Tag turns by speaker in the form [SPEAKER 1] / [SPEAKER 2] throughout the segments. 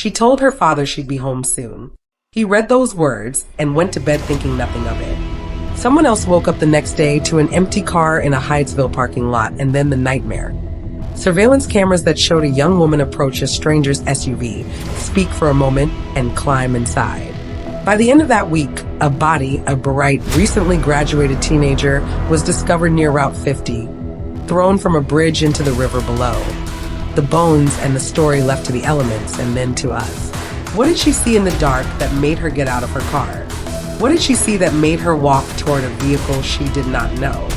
[SPEAKER 1] She told her father she'd be home soon. He read those words and went to bed thinking nothing of it. Someone else woke up the next day to an empty car in a Hyattsville parking lot, and then the nightmare. Surveillance cameras that showed a young woman approach a stranger's SUV, speak for a moment, and climb inside. By the end of that week, a body, a bright, recently graduated teenager, was discovered near Route 50, thrown from a bridge into the river below. The bones and the story left to the elements and then to us. What did she see in the dark that made her get out of her car? What did she see that made her walk toward a vehicle she did not know?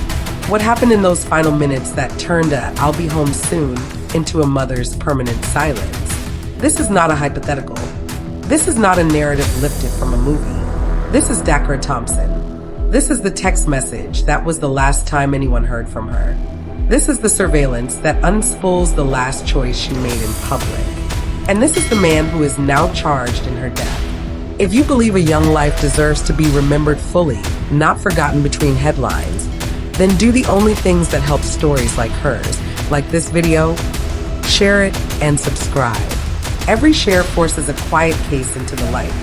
[SPEAKER 1] What happened in those final minutes that turned a "I'll be home soon" into a mother's permanent silence? This is not a hypothetical. This is not a narrative lifted from a movie. This is Dakara Thompson. This is the text message that was the last time anyone heard from her. This is the surveillance that unspools the last choice she made in public. And this is the man who is now charged in her death. If you believe a young life deserves to be remembered fully, not forgotten between headlines, then do the only things that help stories like hers. Like this video, share it, and subscribe. Every share forces a quiet case into the light.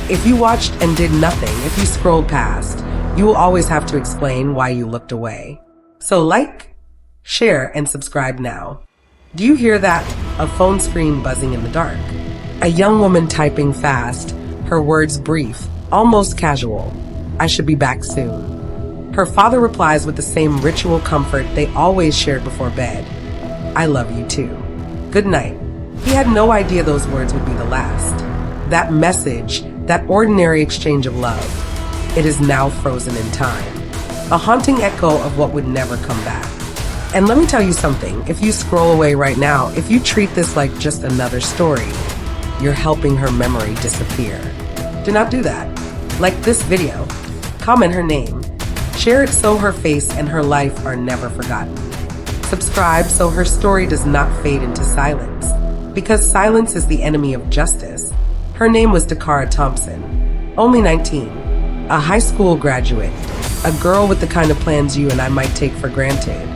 [SPEAKER 1] If you watched and did nothing, if you scrolled past, you will always have to explain why you looked away. So like, share, and subscribe now. Do you hear that? A phone screen buzzing in the dark. A young woman typing fast, her words brief, almost casual. "I should be back soon." Her father replies with the same ritual comfort they always shared before bed. "I love you too. Good night." He had no idea those words would be the last. That message, that ordinary exchange of love, it is now frozen in time. A haunting echo of what would never come back. And let me tell you something, if you scroll away right now, if you treat this like just another story, you're helping her memory disappear. Do not do that. Like this video, comment her name, share it so her face and her life are never forgotten. Subscribe so her story does not fade into silence, because silence is the enemy of justice. Her name was Dakara Thompson, only 19, a high school graduate, a girl with the kind of plans you and I might take for granted.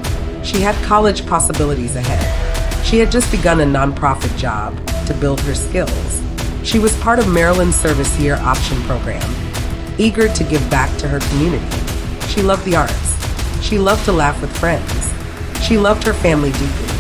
[SPEAKER 1] She had college possibilities ahead. She had just begun a nonprofit job to build her skills. She was part of Maryland's Service Year Option Program, eager to give back to her community. She loved the arts. She loved to laugh with friends. She loved her family deeply.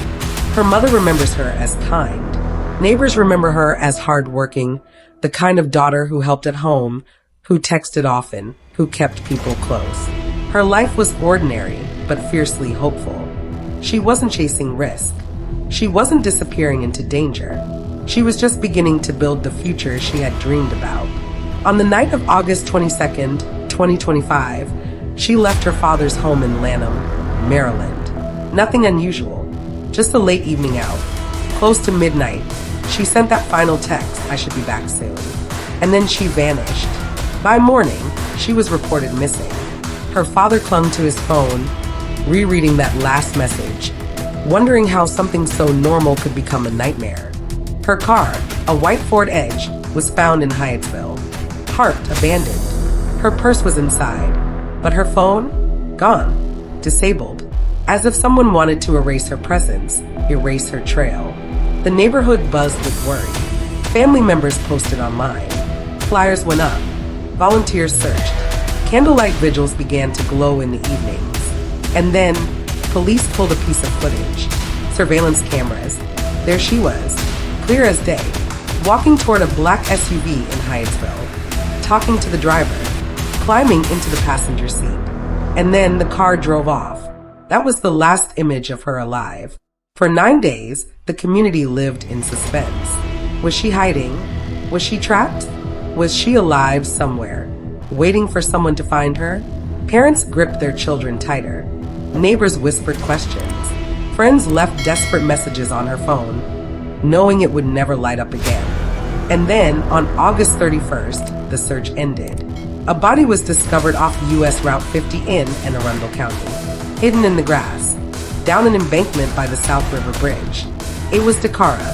[SPEAKER 1] Her mother remembers her as kind. Neighbors remember her as hardworking, the kind of daughter who helped at home, who texted often, who kept people close. Her life was ordinary, but fiercely hopeful. She wasn't chasing risk. She wasn't disappearing into danger. She was just beginning to build the future she had dreamed about. On the night of August 22nd, 2025, she left her father's home in Lanham, Maryland. Nothing unusual, just a late evening out. Close to midnight, she sent that final text, "I should be back soon." And then she vanished. By morning, she was reported missing. Her father clung to his phone, rereading that last message, wondering how something so normal could become a nightmare. Her car, a white Ford Edge, was found in Hyattsville, parked abandoned. Her purse was inside, but her phone? Gone. Disabled. As if someone wanted to erase her presence, erase her trail. The neighborhood buzzed with worry. Family members posted online. Flyers went up. Volunteers searched. Candlelight vigils began to glow in the evenings. And then, police pulled a piece of footage. Surveillance cameras. There she was, clear as day, walking toward a black SUV in Hyattsville, talking to the driver, climbing into the passenger seat. And then the car drove off. That was the last image of her alive. For 9 days, the community lived in suspense. Was she hiding? Was she trapped? Was she alive somewhere, waiting for someone to find her? Parents gripped their children tighter. Neighbors whispered questions. Friends left desperate messages on her phone, knowing it would never light up again. And then, on August 31st, the search ended. A body was discovered off US Route 50 in Anne Arundel County, hidden in the grass, down an embankment by the South River Bridge. It was Dakara.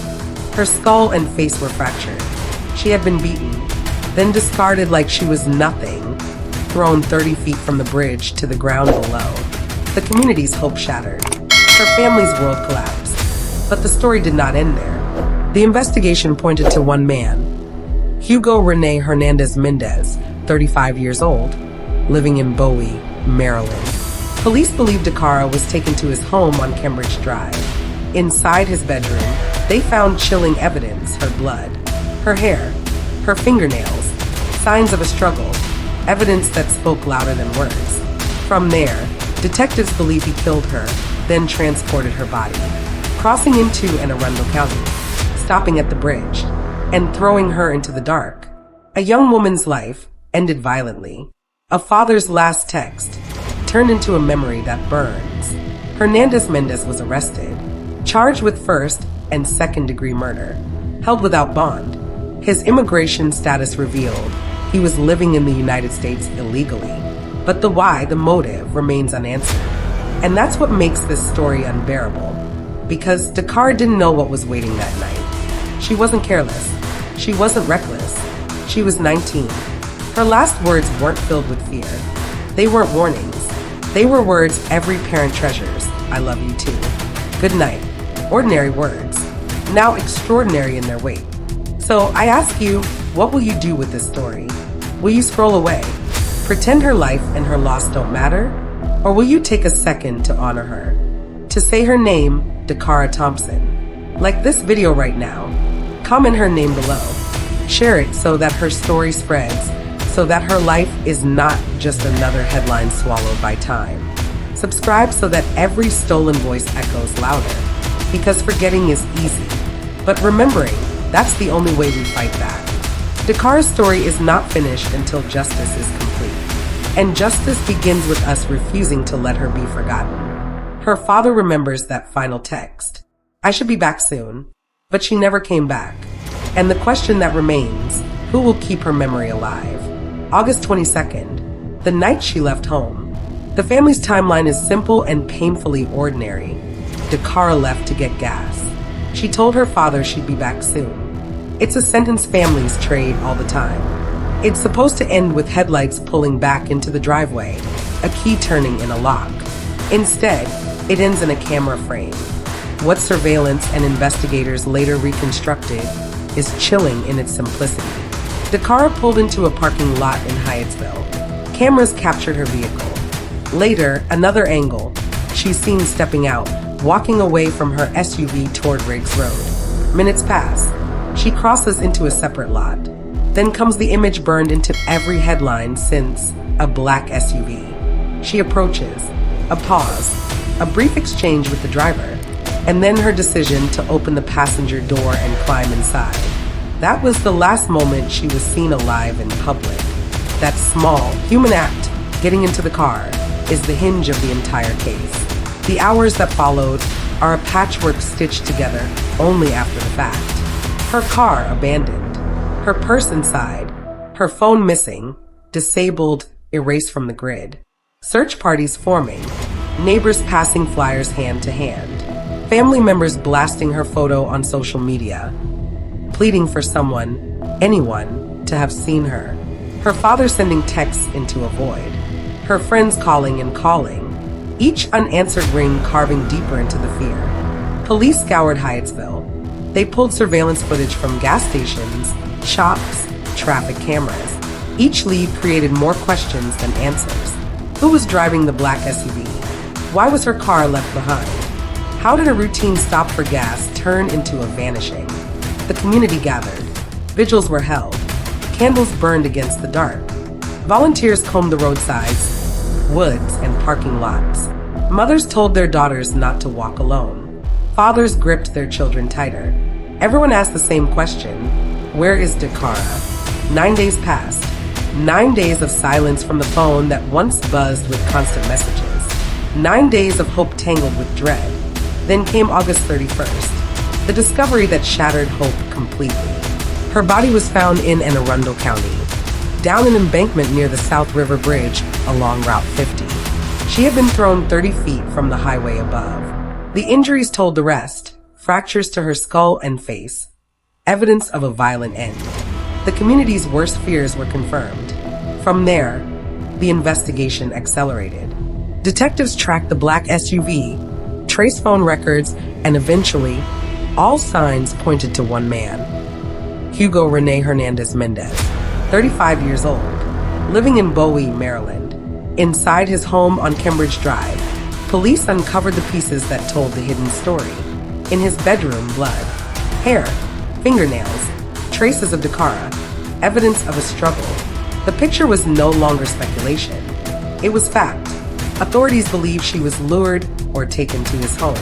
[SPEAKER 1] Her skull and face were fractured. She had been beaten, then discarded like she was nothing, thrown 30 feet from the bridge to the ground below. The community's hope shattered. Her family's world collapsed. But the story did not end there. The investigation pointed to one man, Hugo Rene Hernandez Mendez, 35 years old, living in Bowie, Maryland. Police believe DeCara was taken to his home on Cambridge Drive. Inside his bedroom, they found chilling evidence: her blood, her hair, her fingernails, signs of a struggle, evidence that spoke louder than words. From there, detectives believe he killed her, then transported her body, crossing into Anne Arundel County, stopping at the bridge, and throwing her into the dark. A young woman's life ended violently. A father's last text turned into a memory that burns. Hernandez Mendez was arrested, charged with first and second-degree murder, held without bond. His immigration status revealed he was living in the United States illegally. But the why, the motive, remains unanswered. And that's what makes this story unbearable. Because DeCara didn't know what was waiting that night. She wasn't careless. She wasn't reckless. She was 19. Her last words weren't filled with fear. They weren't warnings. They were words every parent treasures. I love you too. Good night. Ordinary words, now extraordinary in their weight. So I ask you, what will you do with this story? Will you scroll away, pretend her life and her loss don't matter? Or will you take a second to honor her? To say her name, DeCara Thompson. Like this video right now. Comment her name below. Share it so that her story spreads, so that her life is not just another headline swallowed by time. Subscribe so that every stolen voice echoes louder. Because forgetting is easy, but remembering, that's the only way we fight back. DeCara's story is not finished until justice is complete. And justice begins with us refusing to let her be forgotten. Her father remembers that final text. I should be back soon. But she never came back. And the question that remains, who will keep her memory alive? August 22nd, the night she left home. The family's timeline is simple and painfully ordinary. DeCara left to get gas. She told her father she'd be back soon. It's a sentence families trade all the time. It's supposed to end with headlights pulling back into the driveway, a key turning in a lock. Instead, it ends in a camera frame. What surveillance and investigators later reconstructed is chilling in its simplicity. DeCara pulled into a parking lot in Hyattsville. Cameras captured her vehicle. Later, another angle. She's seen stepping out, walking away from her SUV toward Riggs Road. Minutes pass. She crosses into a separate lot. Then comes the image burned into every headline since, a black SUV. She approaches. A pause. A brief exchange with the driver. And then her decision to open the passenger door and climb inside. That was the last moment she was seen alive in public. That small, human act, getting into the car, is the hinge of the entire case. The hours that followed are a patchwork stitched together only after the fact. Her car abandoned, her purse inside, her phone missing, disabled, erased from the grid. Search parties forming, neighbors passing flyers hand to hand, family members blasting her photo on social media, pleading for someone, anyone, to have seen her. Her father sending texts into a void, her friends calling and calling, each unanswered ring carving deeper into the fear. Police scoured Hyattsville. They pulled surveillance footage from gas stations, shops, traffic cameras. Each lead created more questions than answers. Who was driving the black SUV? Why was her car left behind? How did a routine stop for gas turn into a vanishing? The community gathered. Vigils were held. Candles burned against the dark. Volunteers combed the roadsides, woods, and parking lots. Mothers told their daughters not to walk alone. Fathers gripped their children tighter. Everyone asked the same question: where is DeCara? 9 days passed. 9 days of silence from the phone that once buzzed with constant messages. 9 days of hope tangled with dread. Then came August 31st, the discovery that shattered hope completely. Her body was found in Anne Arundel County, down an embankment near the South River Bridge along Route 50. She had been thrown 30 feet from the highway above. The injuries told the rest: fractures to her skull and face, evidence of a violent end. The community's worst fears were confirmed. From there, the investigation accelerated. Detectives tracked the black SUV, traced phone records, and eventually All signs pointed to one man, Hugo Rene Hernandez Mendez, 35 years old, living in Bowie, Maryland. Inside his home on Cambridge Drive, police uncovered the pieces that told the hidden story. In his bedroom, blood, hair, fingernails, traces of Dakara, evidence of a struggle. The picture was no longer speculation. It was fact. Authorities believe she was lured or taken to his home.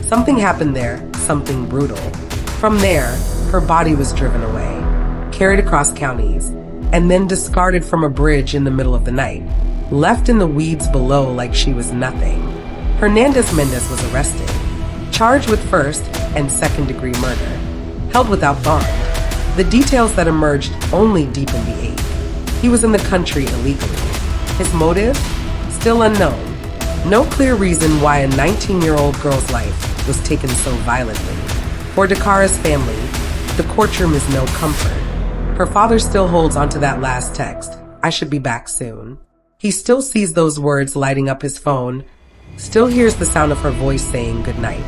[SPEAKER 1] Something happened there, something brutal. From there, her body was driven away, carried across counties, and then discarded from a bridge in the middle of the night, left in the weeds below like she was nothing. Hernandez Mendez was arrested, charged with first and second-degree murder, held without bond. The details that emerged only deepened the ache. He was in the country illegally. His motive? Still unknown. No clear reason why a 19-year-old girl's life was taken so violently. For Dakara's family, the courtroom is no comfort. Her father still holds onto that last text, "I should be back soon." He still sees those words lighting up his phone, still hears the sound of her voice saying goodnight.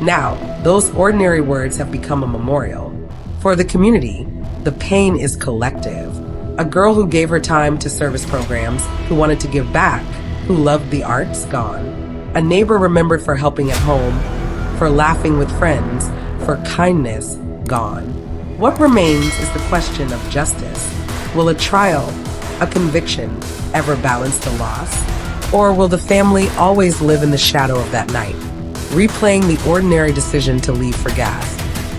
[SPEAKER 1] Now, those ordinary words have become a memorial. For the community, the pain is collective. A girl who gave her time to service programs, who wanted to give back, who loved the arts, gone. A neighbor remembered for helping at home, for laughing with friends, for kindness, gone. What remains is the question of justice. Will a trial, a conviction, ever balance the loss? Or will the family always live in the shadow of that night, replaying the ordinary decision to leave for gas,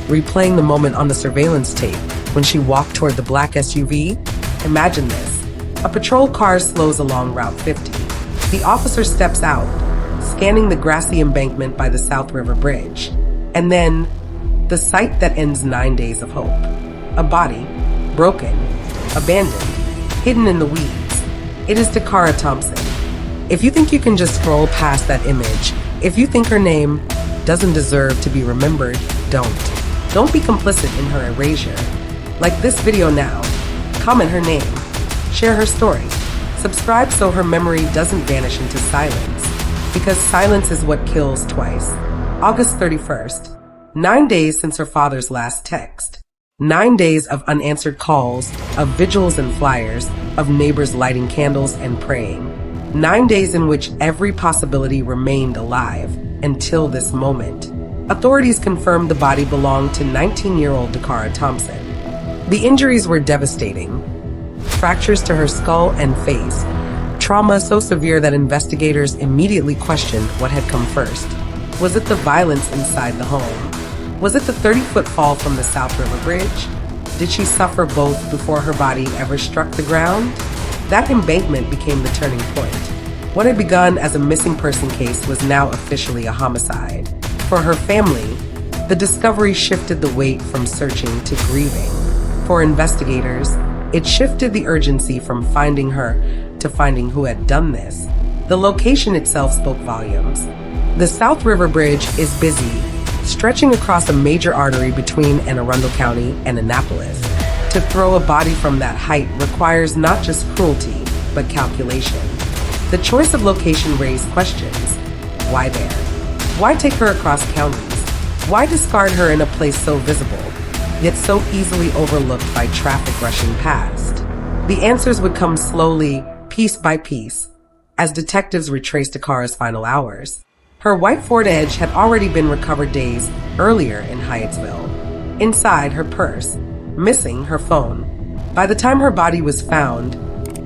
[SPEAKER 1] replaying the moment on the surveillance tape when she walked toward the black SUV? Imagine this. A patrol car slows along Route 50. The officer steps out, scanning the grassy embankment by the South River Bridge. And then, the sight that ends 9 days of hope. A body, broken, abandoned, hidden in the weeds. It is Dakara Thompson. If you think you can just scroll past that image, if you think her name doesn't deserve to be remembered, don't. Don't be complicit in her erasure. Like this video now. Comment her name. Share her story. Subscribe so her memory doesn't vanish into silence. Because silence is what kills twice. August 31st. 9 days since her father's last text. 9 days of unanswered calls, of vigils and flyers, of neighbors lighting candles and praying. 9 days in which every possibility remained alive until this moment. Authorities confirmed the body belonged to 19-year-old Dakara Thompson. The injuries were devastating. Fractures to her skull and face. Trauma so severe that investigators immediately questioned what had come first. Was it the violence inside the home? Was it the 30-foot fall from the South River Bridge? Did she suffer both before her body ever struck the ground? That embankment became the turning point. What had begun as a missing person case was now officially a homicide. For her family, the discovery shifted the weight from searching to grieving. For investigators, it shifted the urgency from finding her to finding who had done this. The location itself spoke volumes. The South River Bridge is busy, stretching across a major artery between Anne Arundel County and Annapolis. To throw a body from that height requires not just cruelty, but calculation. The choice of location raised questions. Why there? Why take her across counties? Why discard her in a place so visible, yet so easily overlooked by traffic rushing past? The answers would come slowly, piece by piece, as detectives retraced Dakara's final hours. Her white Ford Edge had already been recovered days earlier in Hyattsville. Inside, her purse, missing her phone. By the time her body was found,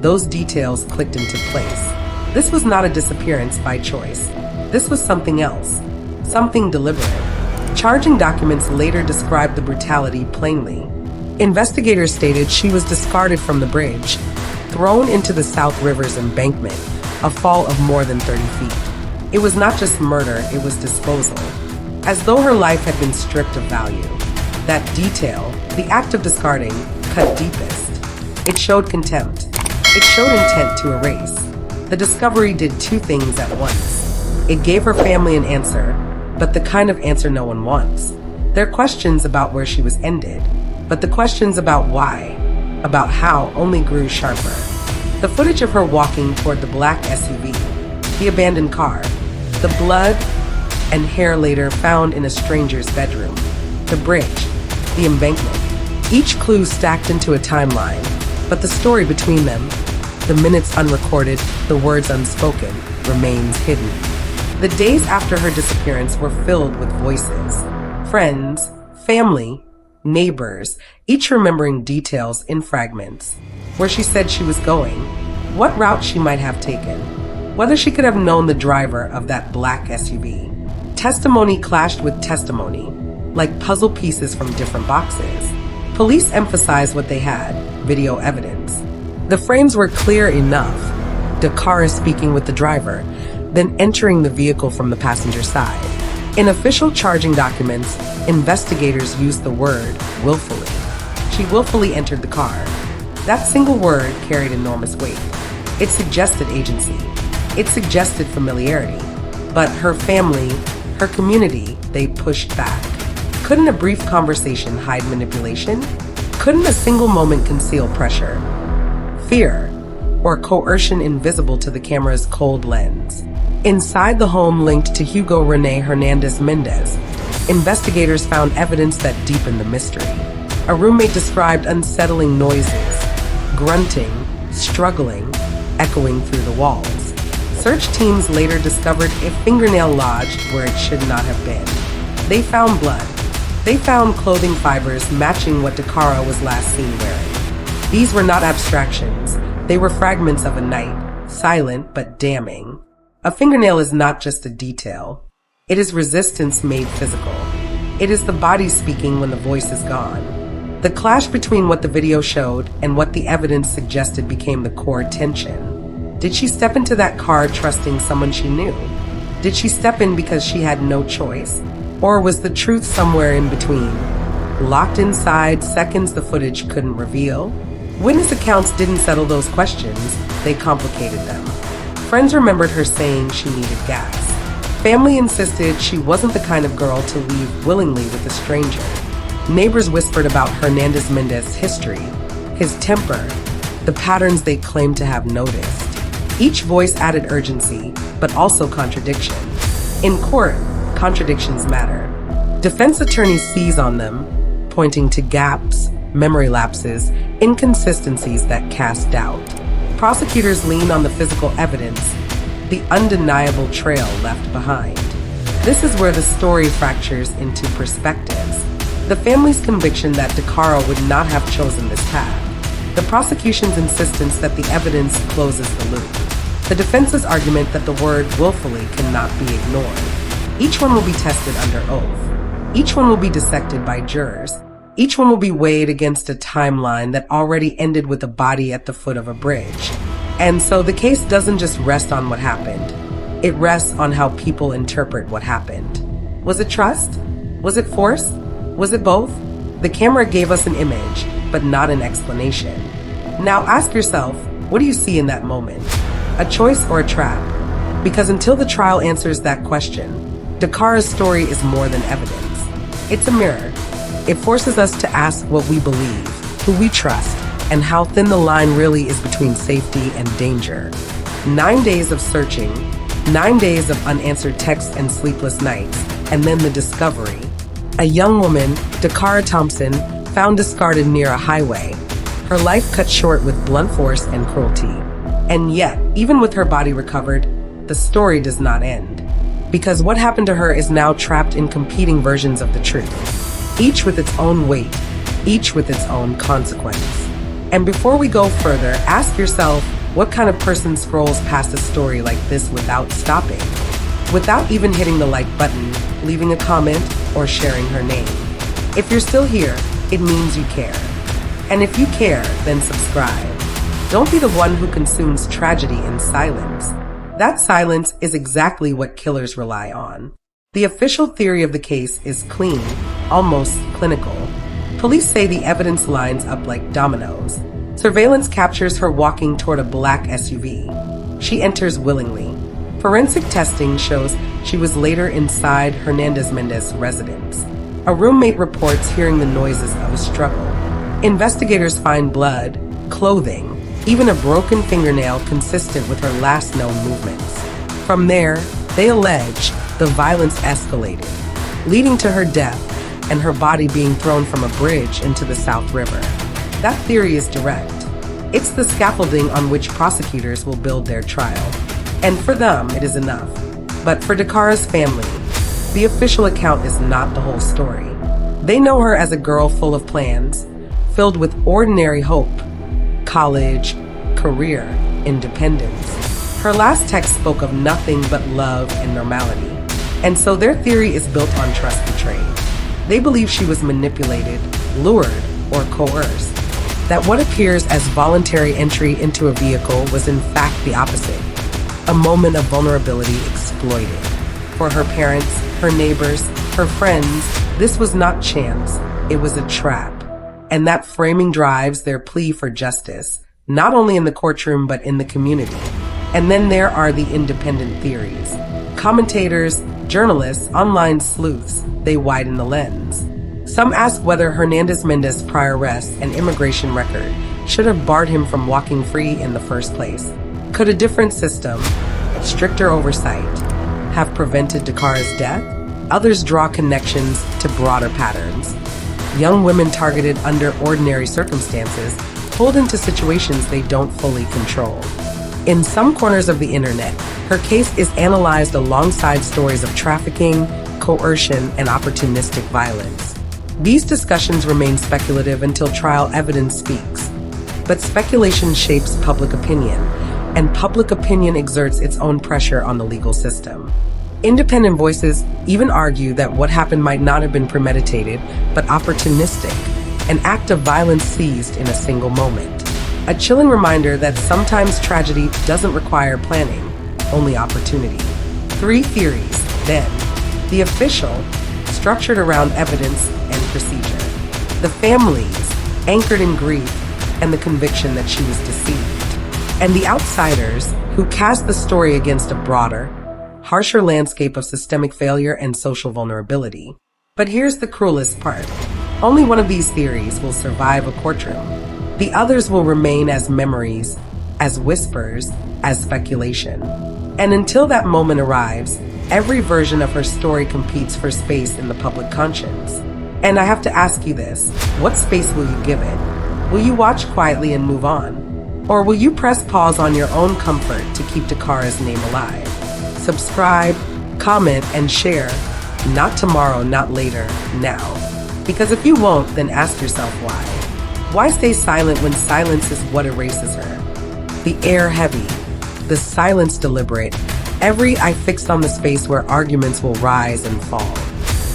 [SPEAKER 1] those details clicked into place. This was not a disappearance by choice. This was something else, something deliberate. Charging documents later described the brutality plainly. Investigators stated she was discarded from the bridge, thrown into the South River's embankment, a fall of more than 30 feet. It was not just murder, it was disposal. As though her life had been stripped of value. That detail, the act of discarding, cut deepest. It showed contempt. It showed intent to erase. The discovery did two things at once. It gave her family an answer, but the kind of answer no one wants. Their questions about where she was ended, but the questions about why, about how, only grew sharper. The footage of her walking toward the black SUV, the abandoned car, the blood and hair later found in a stranger's bedroom. the bridge, the embankment. Each clue stacked into a timeline, but the story between them, the minutes unrecorded, the words unspoken, remains hidden. The days after her disappearance were filled with voices. Friends, family, neighbors, each remembering details in fragments. Where she said she was going, what route she might have taken, whether she could have known the driver of that black SUV. Testimony clashed with testimony, like puzzle pieces from different boxes. Police emphasized what they had, video evidence. The frames were clear enough. Dakara speaking with the driver, then entering the vehicle from the passenger side. In official charging documents, investigators used the word willfully. She willfully entered the car. That single word carried enormous weight. It suggested agency. It suggested familiarity. But her family, her community, they pushed back. Couldn't a brief conversation hide manipulation? Couldn't a single moment conceal pressure, fear, or coercion invisible to the camera's cold lens? Inside the home linked to Hugo Rene Hernandez Mendez, investigators found evidence that deepened the mystery. A roommate described unsettling noises, grunting, struggling, echoing through the walls. Search teams later discovered a fingernail lodged where it should not have been. They found blood. They found clothing fibers matching what Dakara was last seen wearing. These were not abstractions. They were fragments of a night, silent but damning. A fingernail is not just a detail. It is resistance made physical. It is the body speaking when the voice is gone. The clash between what the video showed and what the evidence suggested became the core tension. Did she step into that car trusting someone she knew? Did she step in because she had no choice? Or was the truth somewhere in between? Locked inside seconds the footage couldn't reveal? Witness accounts didn't settle those questions, they complicated them. Friends remembered her saying she needed gas. Family insisted she wasn't the kind of girl to leave willingly with a stranger. Neighbors whispered about Hernandez Mendez's history, his temper, the patterns they claimed to have noticed. Each voice added urgency, but also contradiction. In court, contradictions matter. Defense attorneys seize on them, pointing to gaps, memory lapses, inconsistencies that cast doubt. Prosecutors lean on the physical evidence, the undeniable trail left behind. This is where the story fractures into perspectives. The family's conviction that Dakara would not have chosen this path. The prosecution's insistence that the evidence closes the loop. The defense's argument that the word willfully cannot be ignored. Each one will be tested under oath. Each one will be dissected by jurors. Each one will be weighed against a timeline that already ended with a body at the foot of a bridge. And so the case doesn't just rest on what happened. It rests on how people interpret what happened. Was it trust? Was it force? Was it both? The camera gave us an image, but not an explanation. Now ask yourself, what do you see in that moment? A choice or a trap? Because until the trial answers that question, Dakara's story is more than evidence. It's a mirror. It forces us to ask what we believe, who we trust, and how thin the line really is between safety and danger. 9 days of searching, 9 days of unanswered texts and sleepless nights, and then the discovery. A young woman, Dakara Thompson, found discarded near a highway. Her life cut short with blunt force and cruelty. And yet, even with her body recovered, the story does not end. Because what happened to her is now trapped in competing versions of the truth. Each with its own weight, each with its own consequence. And before we go further, ask yourself, what kind of person scrolls past a story like this without stopping? Without even hitting the like button, leaving a comment, or sharing her name. If you're still here, it means you care. And if you care, then subscribe. Don't be the one who consumes tragedy in silence. That silence is exactly what killers rely on. The official theory of the case is clean, almost clinical. Police say the evidence lines up like dominoes. Surveillance captures her walking toward a black SUV. She enters willingly. Forensic testing shows she was later inside Hernandez Mendez's residence. A roommate reports hearing the noises of a struggle. Investigators find blood, clothing, even a broken fingernail consistent with her last known movements. From there, they allege the violence escalated, leading to her death and her body being thrown from a bridge into the South River. That theory is direct. It's the scaffolding on which prosecutors will build their trial. And for them, it is enough. But for Dakara's family, the official account is not the whole story. They know her as a girl full of plans, filled with ordinary hope, college, career, independence. Her last text spoke of nothing but love and normality. And so their theory is built on trust betrayed. They believe she was manipulated, lured, or coerced. That what appears as voluntary entry into a vehicle was in fact the opposite. A moment of vulnerability exploited. For her parents, her neighbors, her friends, this was not chance, it was a trap. And that framing drives their plea for justice, not only in the courtroom but in the community. And then there are the independent theories. Commentators, journalists, online sleuths, they widen the lens. Some ask whether Hernandez-Mendez's prior arrest and immigration record should have barred him from walking free in the first place. Could a different system, stricter oversight, have prevented Dakara's death? Others draw connections to broader patterns. Young women targeted under ordinary circumstances pulled into situations they don't fully control. In some corners of the internet, her case is analyzed alongside stories of trafficking, coercion, and opportunistic violence. These discussions remain speculative until trial evidence speaks. But speculation shapes public opinion, and public opinion exerts its own pressure on the legal system. Independent voices even argue that what happened might not have been premeditated, but opportunistic, an act of violence seized in a single moment. A chilling reminder that sometimes tragedy doesn't require planning, only opportunity. 3 theories, then. The official, structured around evidence and procedure. The families, anchored in grief and the conviction that she was deceived. And the outsiders, who cast the story against a broader, harsher landscape of systemic failure and social vulnerability. But here's the cruelest part. Only one of these theories will survive a courtroom. The others will remain as memories, as whispers, as speculation. And until that moment arrives, every version of her story competes for space in the public conscience. And I have to ask you this, what space will you give it? Will you watch quietly and move on? Or will you press pause on your own comfort to keep Dakara's name alive? Subscribe, comment, and share. Not tomorrow, not later, now. Because if you won't, then ask yourself why. Why stay silent when silence is what erases her? The air heavy, the silence deliberate, every eye fixed on the space where arguments will rise and fall.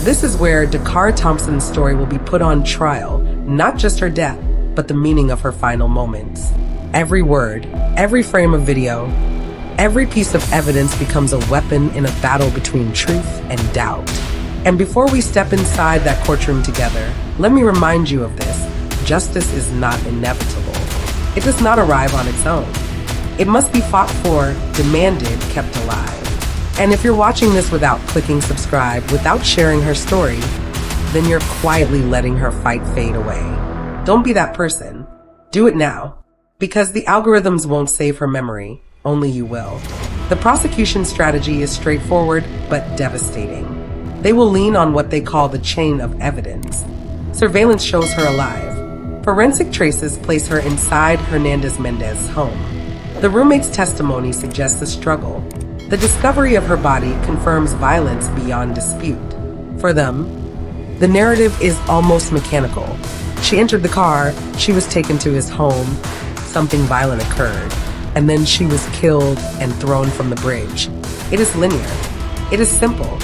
[SPEAKER 1] This is where Dakara Thompson's story will be put on trial, not just her death, but the meaning of her final moments. Every word, every frame of video, every piece of evidence becomes a weapon in a battle between truth and doubt. And before we step inside that courtroom together, let me remind you of this. Justice is not inevitable. It does not arrive on its own. It must be fought for, demanded, kept alive. And if you're watching this without clicking subscribe, without sharing her story, then you're quietly letting her fight fade away. Don't be that person. Do it now. Because the algorithms won't save her memory, only you will. The prosecution strategy is straightforward, but devastating. They will lean on what they call the chain of evidence. Surveillance shows her alive. Forensic traces place her inside Hernandez-Mendez's home. The roommate's testimony suggests a struggle. The discovery of her body confirms violence beyond dispute. For them, the narrative is almost mechanical. She entered the car, she was taken to his home, something violent occurred, and then she was killed and thrown from the bridge. It is linear. It is simple.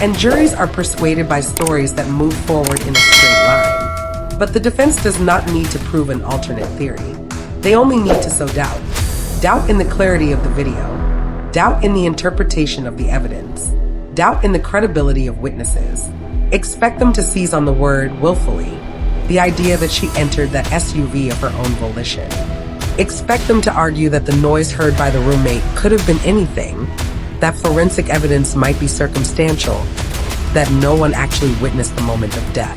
[SPEAKER 1] And juries are persuaded by stories that move forward in a straight line. But the defense does not need to prove an alternate theory. They only need to sow doubt. Doubt in the clarity of the video. Doubt in the interpretation of the evidence. Doubt in the credibility of witnesses. Expect them to seize on the word willfully, the idea that she entered that SUV of her own volition. Expect them to argue that the noise heard by the roommate could have been anything, that forensic evidence might be circumstantial, that no one actually witnessed the moment of death.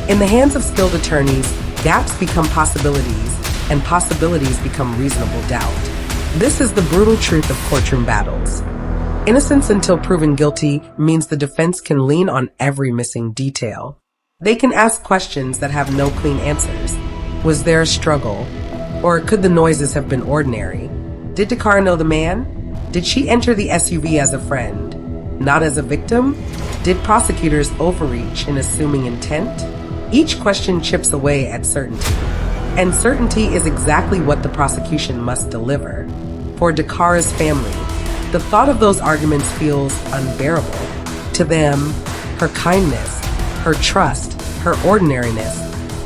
[SPEAKER 1] In the hands of skilled attorneys, gaps become possibilities, and possibilities become reasonable doubt. This is the brutal truth of courtroom battles. Innocence until proven guilty means the defense can lean on every missing detail. They can ask questions that have no clean answers. Was there a struggle? Or could the noises have been ordinary? Did Dakara know the man? Did she enter the SUV as a friend, not as a victim? Did prosecutors overreach in assuming intent? Each question chips away at certainty. And certainty is exactly what the prosecution must deliver. For Dakara's family, the thought of those arguments feels unbearable. To them, her kindness, her trust, her ordinariness,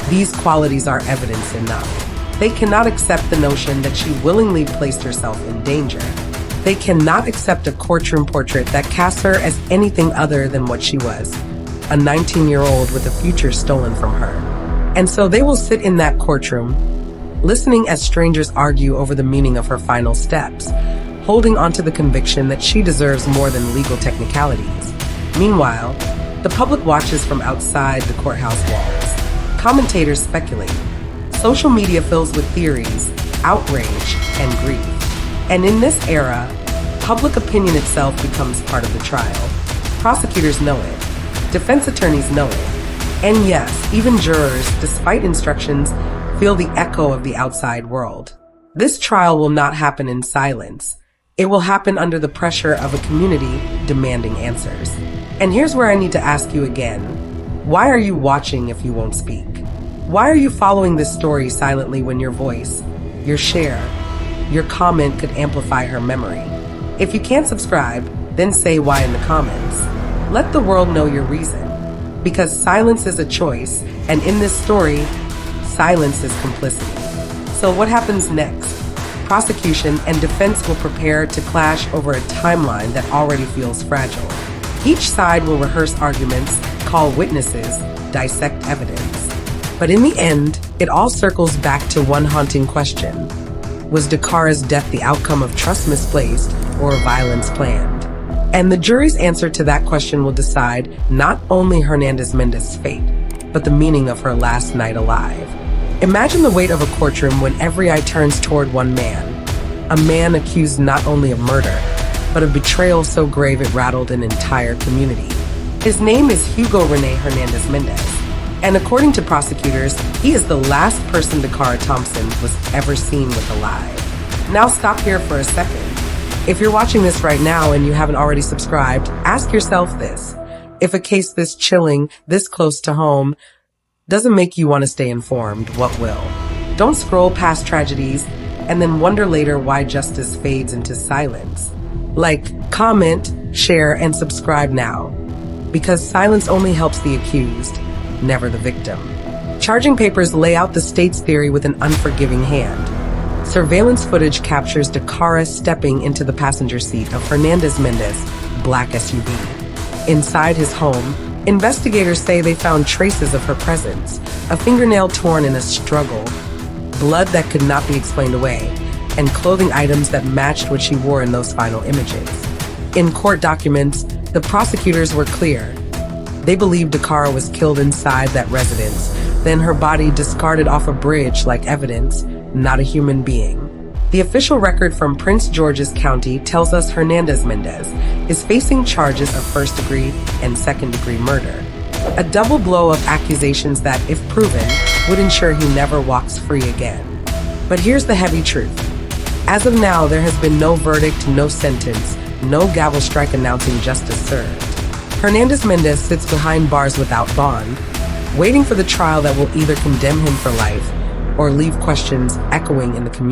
[SPEAKER 1] these qualities are evidence enough. They cannot accept the notion that she willingly placed herself in danger. They cannot accept a courtroom portrait that casts her as anything other than what she was, a 19-year-old with a future stolen from her. And so they will sit in that courtroom, listening as strangers argue over the meaning of her final steps, holding onto the conviction that she deserves more than legal technicalities. Meanwhile, the public watches from outside the courthouse walls. Commentators speculate. Social media fills with theories, outrage, and grief. And in this era, public opinion itself becomes part of the trial. Prosecutors know it. Defense attorneys know it. And yes, even jurors, despite instructions, feel the echo of the outside world. This trial will not happen in silence. It will happen under the pressure of a community demanding answers. And here's where I need to ask you again. Why are you watching if you won't speak? Why are you following this story silently when your voice, your share, your comment could amplify her memory? If you can't subscribe, then say why in the comments. Let the world know your reason. Because silence is a choice, and in this story, silence is complicity. So what happens next? Prosecution and defense will prepare to clash over a timeline that already feels fragile. Each side will rehearse arguments, call witnesses, dissect evidence. But in the end, it all circles back to one haunting question. Was Dakara's death the outcome of trust misplaced or violence planned? And the jury's answer to that question will decide not only Hernandez-Mendez's fate, but the meaning of her last night alive. Imagine the weight of a courtroom when every eye turns toward one man. A man accused not only of murder, but of betrayal so grave it rattled an entire community. His name is Hugo Rene Hernandez-Mendez. And according to prosecutors, he is the last person Dakara Thompson was ever seen with alive. Now stop here for a second. If you're watching this right now and you haven't already subscribed, ask yourself this. If a case this chilling, this close to home, doesn't make you want to stay informed, what will? Don't scroll past tragedies and then wonder later why justice fades into silence. Like, comment, share, and subscribe now. Because silence only helps the accused, never the victim. Charging papers lay out the state's theory with an unforgiving hand. Surveillance footage captures Dakara stepping into the passenger seat of Hernandez-Mendez's black SUV. Inside his home, investigators say they found traces of her presence, a fingernail torn in a struggle, blood that could not be explained away, and clothing items that matched what she wore in those final images. In court documents, the prosecutors were clear. They believed Dakara was killed inside that residence, then her body discarded off a bridge like evidence, not a human being. The official record from Prince George's County tells us Hernandez-Mendez is facing charges of first-degree and second-degree murder. A double blow of accusations that, if proven, would ensure he never walks free again. But here's the heavy truth. As of now, there has been no verdict, no sentence, no gavel strike announcing justice served. Hernandez-Mendez sits behind bars without bond, waiting for the trial that will either condemn him for life or leave questions echoing in the community.